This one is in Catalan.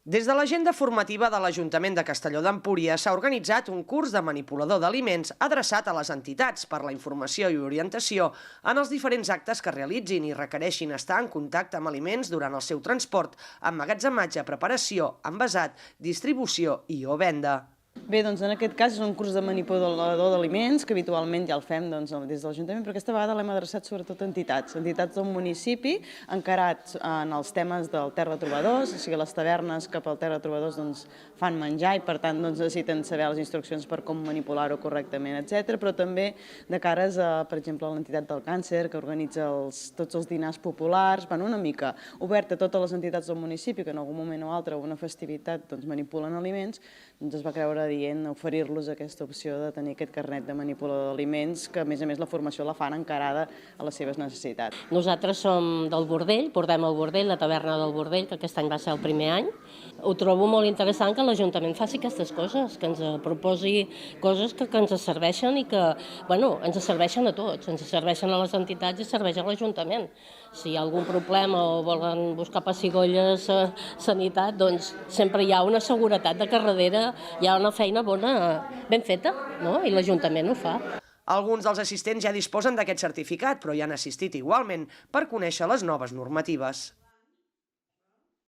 Des de l'agenda formativa de l'Ajuntament de Castelló d'Empúries s'ha organitzat un curs de manipulador d'aliments adreçat a les entitats per la informació i orientació en els diferents actes que realitzin i requereixin estar en contacte amb aliments durant el seu transport, emmagatzematge, preparació, envasat, distribució i o venda. Bé, doncs en aquest cas és un curs de manipulador d'aliments que habitualment ja el fem des de l'Ajuntament, però aquesta vegada l'hem adreçat sobretot a entitats del municipi encarats en els temes del Terra Trobadors, o sigui, les tavernes que pel Terra Trobadors fan menjar i per tant necessiten saber les instruccions per com manipular-ho correctament, etc. Però també de cares a, per exemple, a l'entitat del càncer que organitza tots els dinars populars, una mica oberta a totes les entitats del municipi que en algun moment o altre o una festivitat manipulen aliments, es va creure dient oferir-los aquesta opció de tenir aquest carnet de manipulador d'aliments que a més la formació la fan encarada a les seves necessitats. Nosaltres som del Bordell, portem el Bordell, la taverna del Bordell, que aquest any va ser el primer any. Ho trobo molt interessant que l'Ajuntament faci aquestes coses, que ens proposi coses que ens serveixen i que, ens serveixen a tots, ens serveixen a les entitats i serveix a l'Ajuntament. Si hi ha algun problema o volen buscar pessigolles a sanitat, doncs sempre hi ha una seguretat de que darrere hi ha una feina bona, ben feta, no? I l'Ajuntament ho fa. Alguns dels assistents ja disposen d'aquest certificat, però hi han assistit igualment per conèixer les noves normatives.